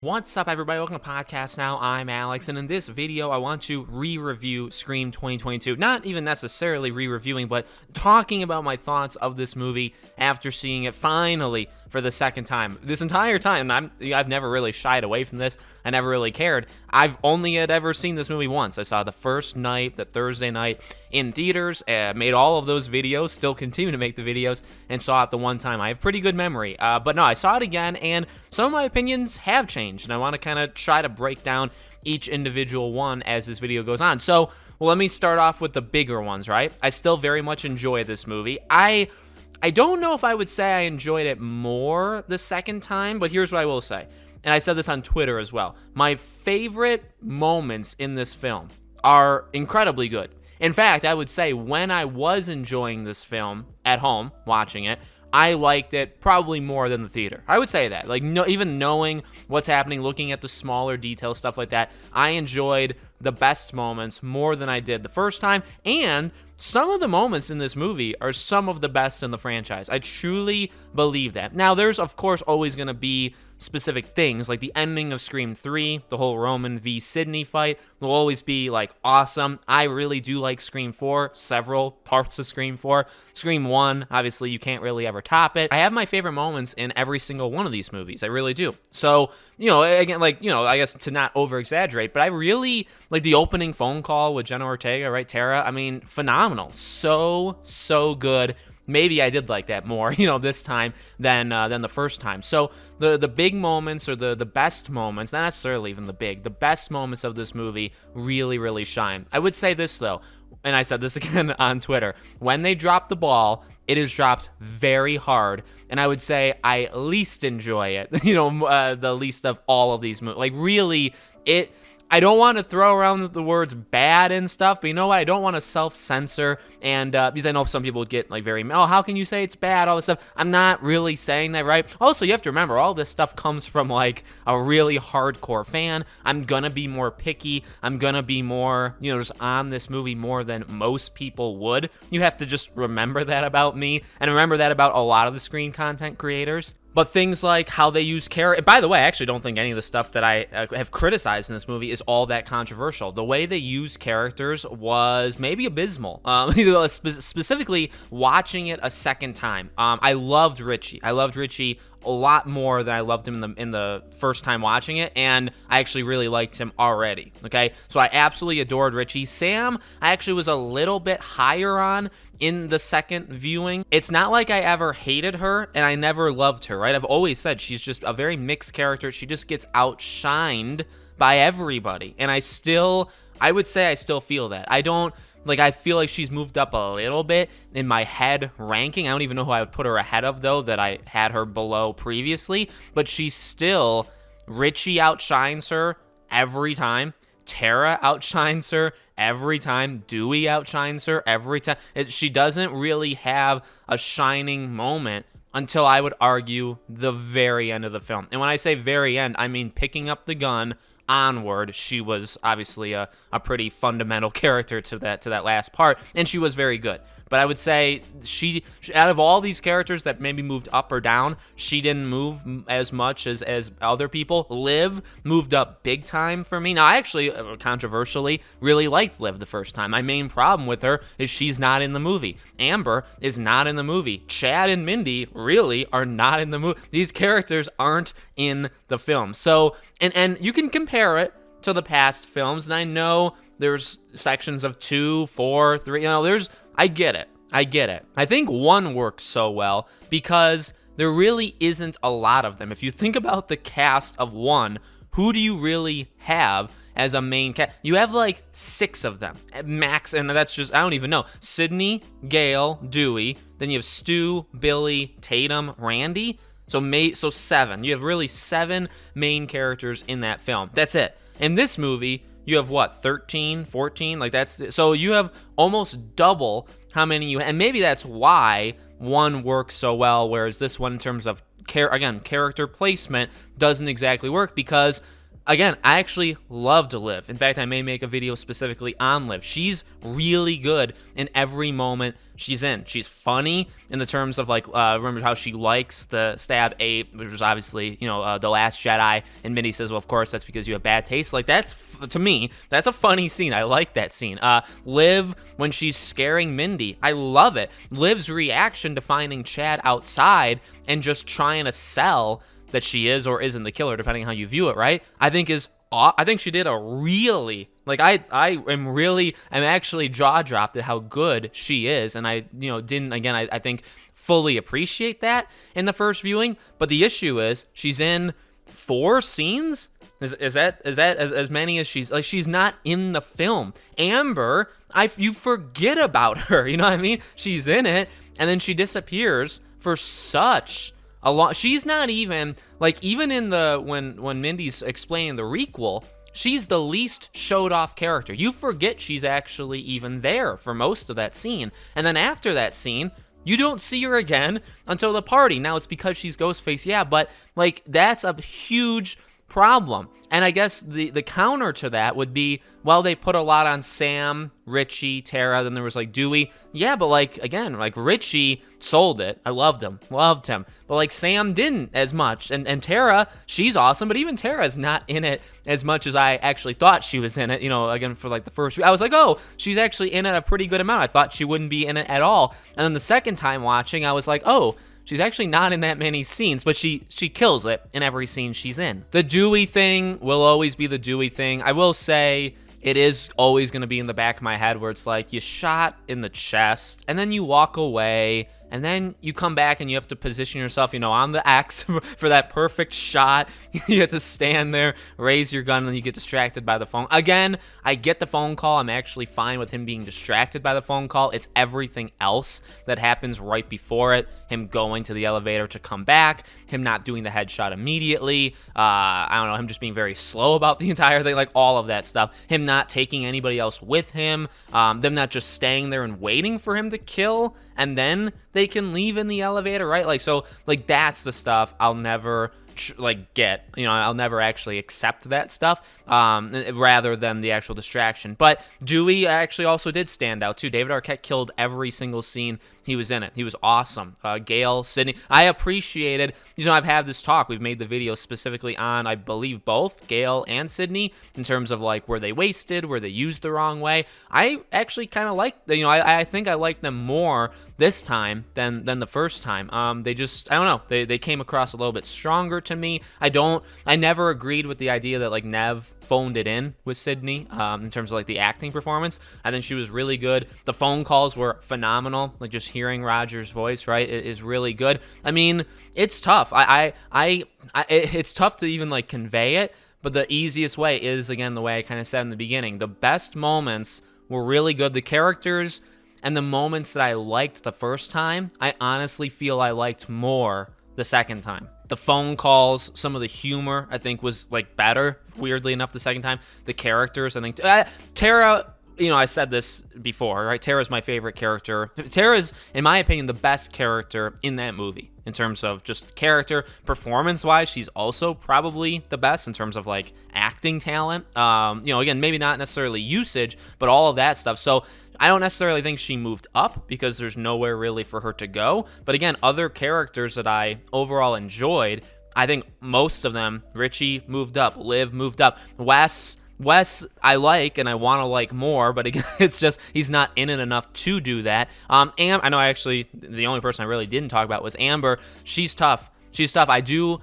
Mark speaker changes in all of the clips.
Speaker 1: What's up, everybody? Welcome to Podcast Now. I'm Alex, and in this video, I want to re-review Scream 2022. Not even necessarily re-reviewing, but talking about my thoughts of this movie after seeing it finally for the second time. This entire time, I've never really shied away from this. I never really cared. I've only had ever seen this movie once. I saw the first night, the Thursday night, in theaters, made all of those videos, still continue to make the videos, and saw it the one time. I have pretty good memory. But no, I saw it again, and some of my opinions have changed, and I want to kind of try to break down each individual one as this video goes on. So, well, let me start off with the bigger ones, right? I still very much enjoy this movie. I don't know if I would say I enjoyed it more the second time, but here's what I will say. And I said this on Twitter as well. My favorite moments in this film are incredibly good. In fact, I would say when I was enjoying this film at home, watching it, I liked it probably more than the theater. I would say that. Like, even knowing what's happening, looking at the smaller details, stuff like that, I enjoyed the best moments more than I did the first time. And some of the moments in this movie are some of the best in the franchise. I truly believe that. Now, there's, of course, always going to be specific things, like the ending of Scream 3, the whole Roman v. Sidney fight will always be, like, awesome. I really do like Scream 4, several parts of Scream 4. Scream 1, obviously, you can't really ever top it. I have my favorite moments in every single one of these movies. I really do. So, again, I guess to not over-exaggerate, but I really, like, the opening phone call with Jenna Ortega, right, Tara, I mean, phenomenal. So good. Maybe I did like that more, this time than the first time. So the big moments, or the best moments, not necessarily even the best moments of this movie really shine. I would say this, though, and I said this again on Twitter, when they drop the ball, it is dropped very hard, and I would say I least enjoy it, the least of all of these movies. Like, really, I don't want to throw around the words bad and stuff, but you know what? I don't want to self-censor, and because I know some people would get, like, how can you say it's bad, all this stuff. I'm not really saying that, right? Also, you have to remember, all this stuff comes from, like, a really hardcore fan. I'm gonna be more picky. I'm gonna be more, just on this movie more than most people would. You have to just remember that about me, and remember that about a lot of the Screen content creators. But things like how they use character, and by the way, I actually don't think any of the stuff that I have criticized in this movie is all that controversial. The way they use characters was maybe abysmal. Specifically, watching it a second time. I loved Richie. I loved Richie a lot more than I loved him in the first time watching it, and I actually really liked him already, okay? So I absolutely adored Richie. Sam, I actually was a little bit higher on in the second viewing. It's not like I ever hated her, and I never loved her, right? I've always said she's just a very mixed character. She just gets outshined by everybody, and I would say I still feel that. I feel like she's moved up a little bit in my head ranking. I don't even know who I would put her ahead of, though, that I had her below previously. But Richie outshines her every time. Tara outshines her every time. Dewey outshines her every time. She doesn't really have a shining moment until, I would argue, the very end of the film. And when I say very end, I mean picking up the gun onward. She was obviously a pretty fundamental character to that last part, and she was very good. But I would say she out of all these characters that maybe moved up or down, she didn't move as much as other people. Liv moved up big time for me. Now, I actually, controversially, really liked Liv the first time. My main problem with her is she's not in the movie. Amber is not in the movie. Chad and Mindy really are not in the movie. These characters aren't in the film. So, and you can compare it to the past films, and I know there's sections of 2, 4, 3, I get it. I think 1 works so well because there really isn't a lot of them. If you think about the cast of 1, who do you really have as a main cast? You have like 6 of them, max, and that's just, I don't even know. Sidney, Gail, Dewey, then you have Stu, Billy, Tatum, Randy. So 7. You have really 7 main characters in that film. That's it. In this movie, you have what, 13, 14? So you have almost double how many and maybe that's why 1 works so well, whereas this one, in terms of character placement, doesn't exactly work, because again, I actually loved Liv. In fact, I may make a video specifically on Liv. She's really good in every moment she's in. She's funny in the terms of like, remember how she likes the stab ape, which was obviously, The Last Jedi, and Mindy says, well, of course, that's because you have bad taste. Like, that's, to me, that's a funny scene. I like that scene. Liv, when she's scaring Mindy, I love it. Liv's reaction to finding Chad outside and just trying to sell that she is or isn't the killer, depending on how you view it, right? I think she did a really, like, I'm actually jaw dropped at how good she is, and I didn't, again, I think fully appreciate that in the first viewing. But the issue is she's in 4 scenes. Is that as many as she's not in the film. Amber, you forget about her, you know what I mean? She's in it, and then she disappears for such a long. She's not even like, even in the when Mindy's explaining the requel, she's the least showed off character. You forget she's actually even there for most of that scene, and then after that scene, you don't see her again until the party. Now it's because she's Ghostface, yeah, but like, that's a huge problem. And I guess the counter to that would be, well, they put a lot on Sam, Richie, Tara, then there was like Dewey. Yeah, but like, again, like, Richie sold it. I loved him. But like, Sam didn't as much. And Tara, she's awesome, but even Tara's not in it as much as I actually thought she was in it. Again, for like the first, I was like, oh, she's actually in it a pretty good amount. I thought she wouldn't be in it at all. And then the second time watching, I was like, oh, she's actually not in that many scenes, but she kills it in every scene she's in. The Dewey thing will always be the Dewey thing. I will say it is always going to be in the back of my head where it's like, you shot in the chest and then you walk away and then you come back and you have to position yourself, on the X for that perfect shot. You have to stand there, raise your gun, and then you get distracted by the phone. Again, I get the phone call. I'm actually fine with him being distracted by the phone call. It's everything else that happens right before it. Him going to the elevator to come back, him not doing the headshot immediately, I don't know, him just being very slow about the entire thing, like all of that stuff. Him not taking anybody else with him, them not just staying there and waiting for him to kill, and then they can leave in the elevator, right? Like, so, like, that's the stuff I'll never get. I'll never actually accept that stuff, rather than the actual distraction. But Dewey actually also did stand out too. David Arquette killed every single scene he was in it. He was awesome. Gale, Sidney, I appreciated, I've had this talk. We've made the video specifically on, I believe, both Gale and Sidney, in terms of like, where they wasted, where they used the wrong way. I actually kind of like, I think I like them more this time than the first time. They just, I don't know, they came across a little bit stronger to me. I never agreed with the idea that like Nev phoned it in with Sidney, in terms of like the acting performance. I think she was really good. The phone calls were phenomenal. Like, just hearing Roger's voice, right, is really good. I mean, it's tough. It's tough to even like convey it, but the easiest way is, again, the way I kind of said in the beginning. The best moments were really good. The characters and the moments that I liked the first time, I honestly feel I liked more the second time. The phone calls, some of the humor, I think, was like better, weirdly enough, the second time. The characters, I think, Tara, I said this before, right? Tara's my favorite character. Tara's, in my opinion, the best character in that movie. In terms of just character, performance-wise, she's also probably the best in terms of like acting talent. Again, maybe not necessarily usage, but all of that stuff. So I don't necessarily think she moved up because there's nowhere really for her to go. But again, other characters that I overall enjoyed, I think most of them, Richie moved up, Liv moved up, Wes, I like and I want to like more, but again, it's just he's not in it enough to do that. I know the only person I really didn't talk about was Amber. She's tough. I do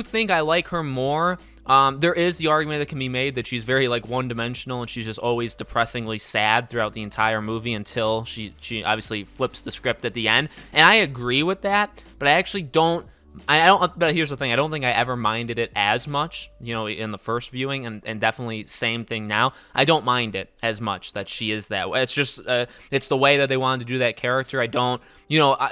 Speaker 1: think I like her more. There is the argument that can be made that she's very like one-dimensional and she's just always depressingly sad throughout the entire movie until she obviously flips the script at the end. And I agree with that, but I actually don't. But here's the thing, I don't think I ever minded it as much, in the first viewing, and definitely same thing now. I don't mind it as much that she is that way. It's just, it's the way that they wanted to do that character. I don't,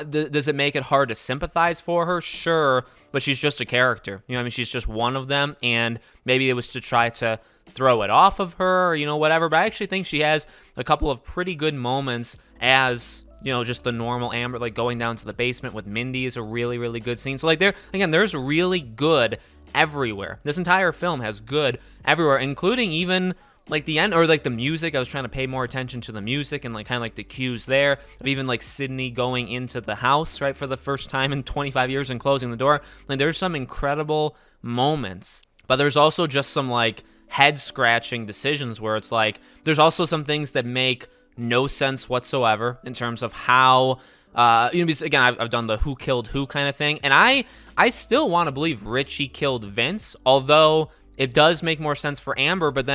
Speaker 1: does it make it hard to sympathize for her? Sure, but she's just a character. She's just one of them, and maybe it was to try to throw it off of her, or, whatever. But I actually think she has a couple of pretty good moments as, just the normal Amber, like going down to the basement with Mindy is a really, really good scene. So like there's really good everywhere. This entire film has good everywhere, including even like the end, or like the music. I was trying to pay more attention to the music and like kind of like the cues there of even like Sydney going into the house, right, for the first time in 25 years and closing the door. Like there's some incredible moments, but there's also just some like head scratching decisions where it's like there's also some things that make no sense whatsoever in terms of how because again, I've done the who killed who kind of thing, and I still want to believe Richie killed Vince, although it does make more sense for Amber. But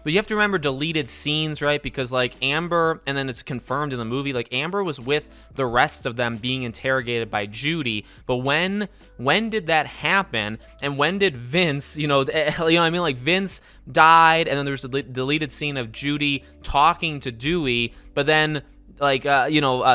Speaker 1: you have to remember deleted scenes, right? Because like Amber, and then it's confirmed in the movie, like Amber was with the rest of them being interrogated by Judy. But when did that happen? And when did Vince, you know what I mean? Like Vince died, and then there's a deleted scene of Judy talking to Dewey, but then like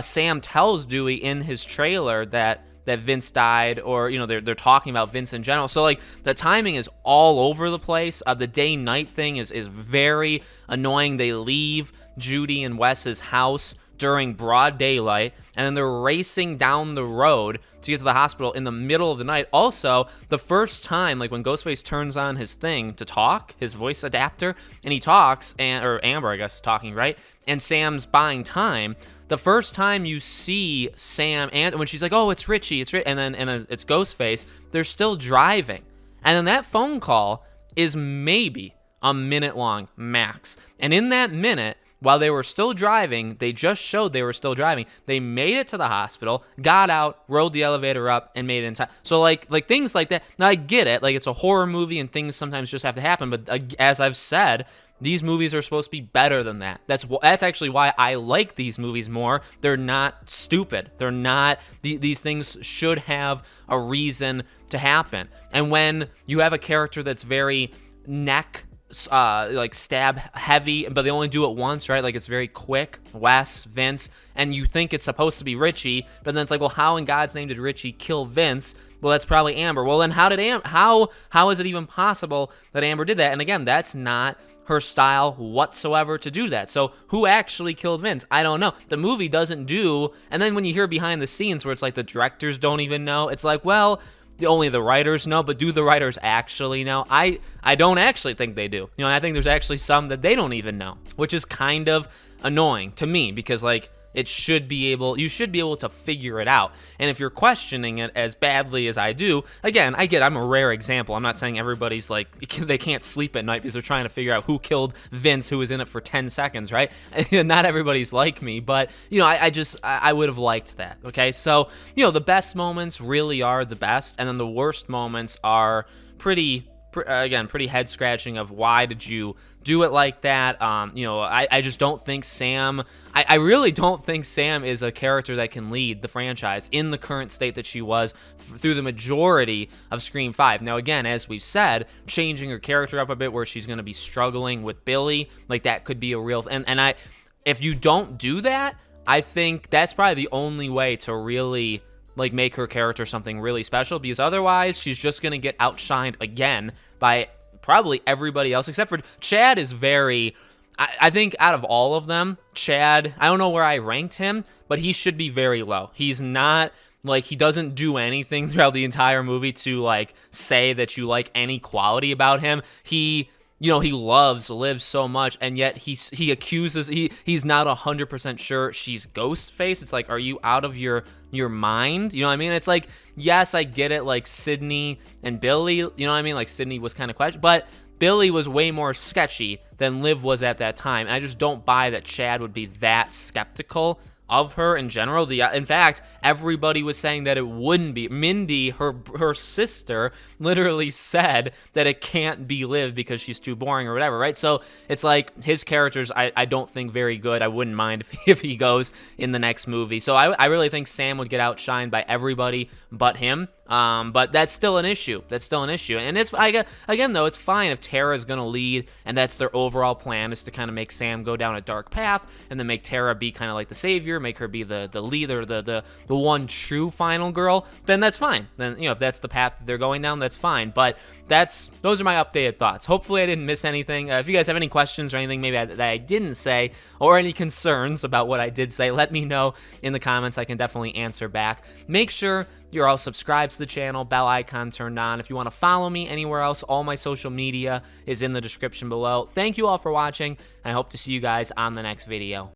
Speaker 1: Sam tells Dewey in his trailer that Vince died, or they're talking about Vince in general. So like the timing is all over the place. The day night thing is very annoying. They leave Judy and Wes's house during broad daylight, and then they're racing down the road to get to the hospital in the middle of the night. Also, the first time, like when Ghostface turns on his thing to talk, his voice adapter, and he talks, or Amber, I guess, talking, right? And Sam's buying time. The first time you see Sam, and when she's like, "Oh, it's Richie," and then it's Ghostface, they're still driving, and then that phone call is maybe a minute long max, and in that minute, while they were still driving, they just showed they were still driving. They made it to the hospital, got out, rode the elevator up, and made it in time. So like things like that. Now I get it, like it's a horror movie and things sometimes just have to happen. But as I've said, these movies are supposed to be better than that. That's actually why I like these movies more. They're not stupid. They're not. These things should have a reason to happen. And when you have a character that's very neck like stab heavy, but they only do it once, right? Like it's very quick. Wes, Vince, and you think it's supposed to be Richie, but then it's like, well, how in God's name did Richie kill Vince? Well, that's probably Amber. Well, then how is it even possible that Amber did that? And again, that's not her style whatsoever to do that. So who actually killed Vince? I don't know. The movie doesn't do. And then when you hear behind the scenes where it's like the directors don't even know, it's like, well, only the writers know, but do the writers actually know? I don't actually think they do. I think there's actually some that they don't even know, which is kind of annoying to me, because like you should be able to figure it out. And if you're questioning it as badly as I do, again, I'm a rare example. I'm not saying everybody's like, they can't sleep at night because they're trying to figure out who killed Vince, who was in it for 10 seconds, right? Not everybody's like me, but I would have liked that. Okay, so the best moments really are the best, and then the worst moments are pretty head scratching of why did you do it like that. I just don't think Sam, I really don't think Sam is a character that can lead the franchise in the current state that she was through the majority of Scream 5. Now, again, as we've said, changing her character up a bit where she's going to be struggling with Billy, like that could be a real, if you don't do that, I think that's probably the only way to really like make her character something really special, because otherwise she's just going to get outshined again by probably everybody else, except for Chad is very, I think out of all of them, Chad, I don't know where I ranked him, but he should be very low. He's not, like, he doesn't do anything throughout the entire movie to, like, say that you like any quality about him. He loves Liv so much, and yet he accuses, he's not 100% sure she's Ghostface. It's like, are you out of your mind? You know what I mean? It's like, yes, I get it, like Sydney and Billy, you know what I mean? Like Sydney was kind of questionable, but Billy was way more sketchy than Liv was at that time, and I just don't buy that Chad would be that skeptical of her in general. In fact, everybody was saying that it wouldn't be. Mindy, her sister, literally said that it can't be Liv because she's too boring or whatever, right? So it's like his character's, I don't think very good. I wouldn't mind if he goes in the next movie. So I really think Sam would get outshined by everybody but him. But that's still an issue. And it's, again, though, it's fine if Tara's going to lead and that's their overall plan, is to kind of make Sam go down a dark path and then make Tara be kind of like the savior, make her be the leader, the one true final girl, then that's fine. Then, if that's the path that they're going down, that's fine. But those are my updated thoughts. Hopefully I didn't miss anything. If you guys have any questions or anything maybe that I didn't say, or any concerns about what I did say, let me know in the comments. I can definitely answer back. Make sure you're all subscribed to the channel, bell icon turned on. If you want to follow me anywhere else, all my social media is in the description below. Thank you all for watching. I hope to see you guys on the next video.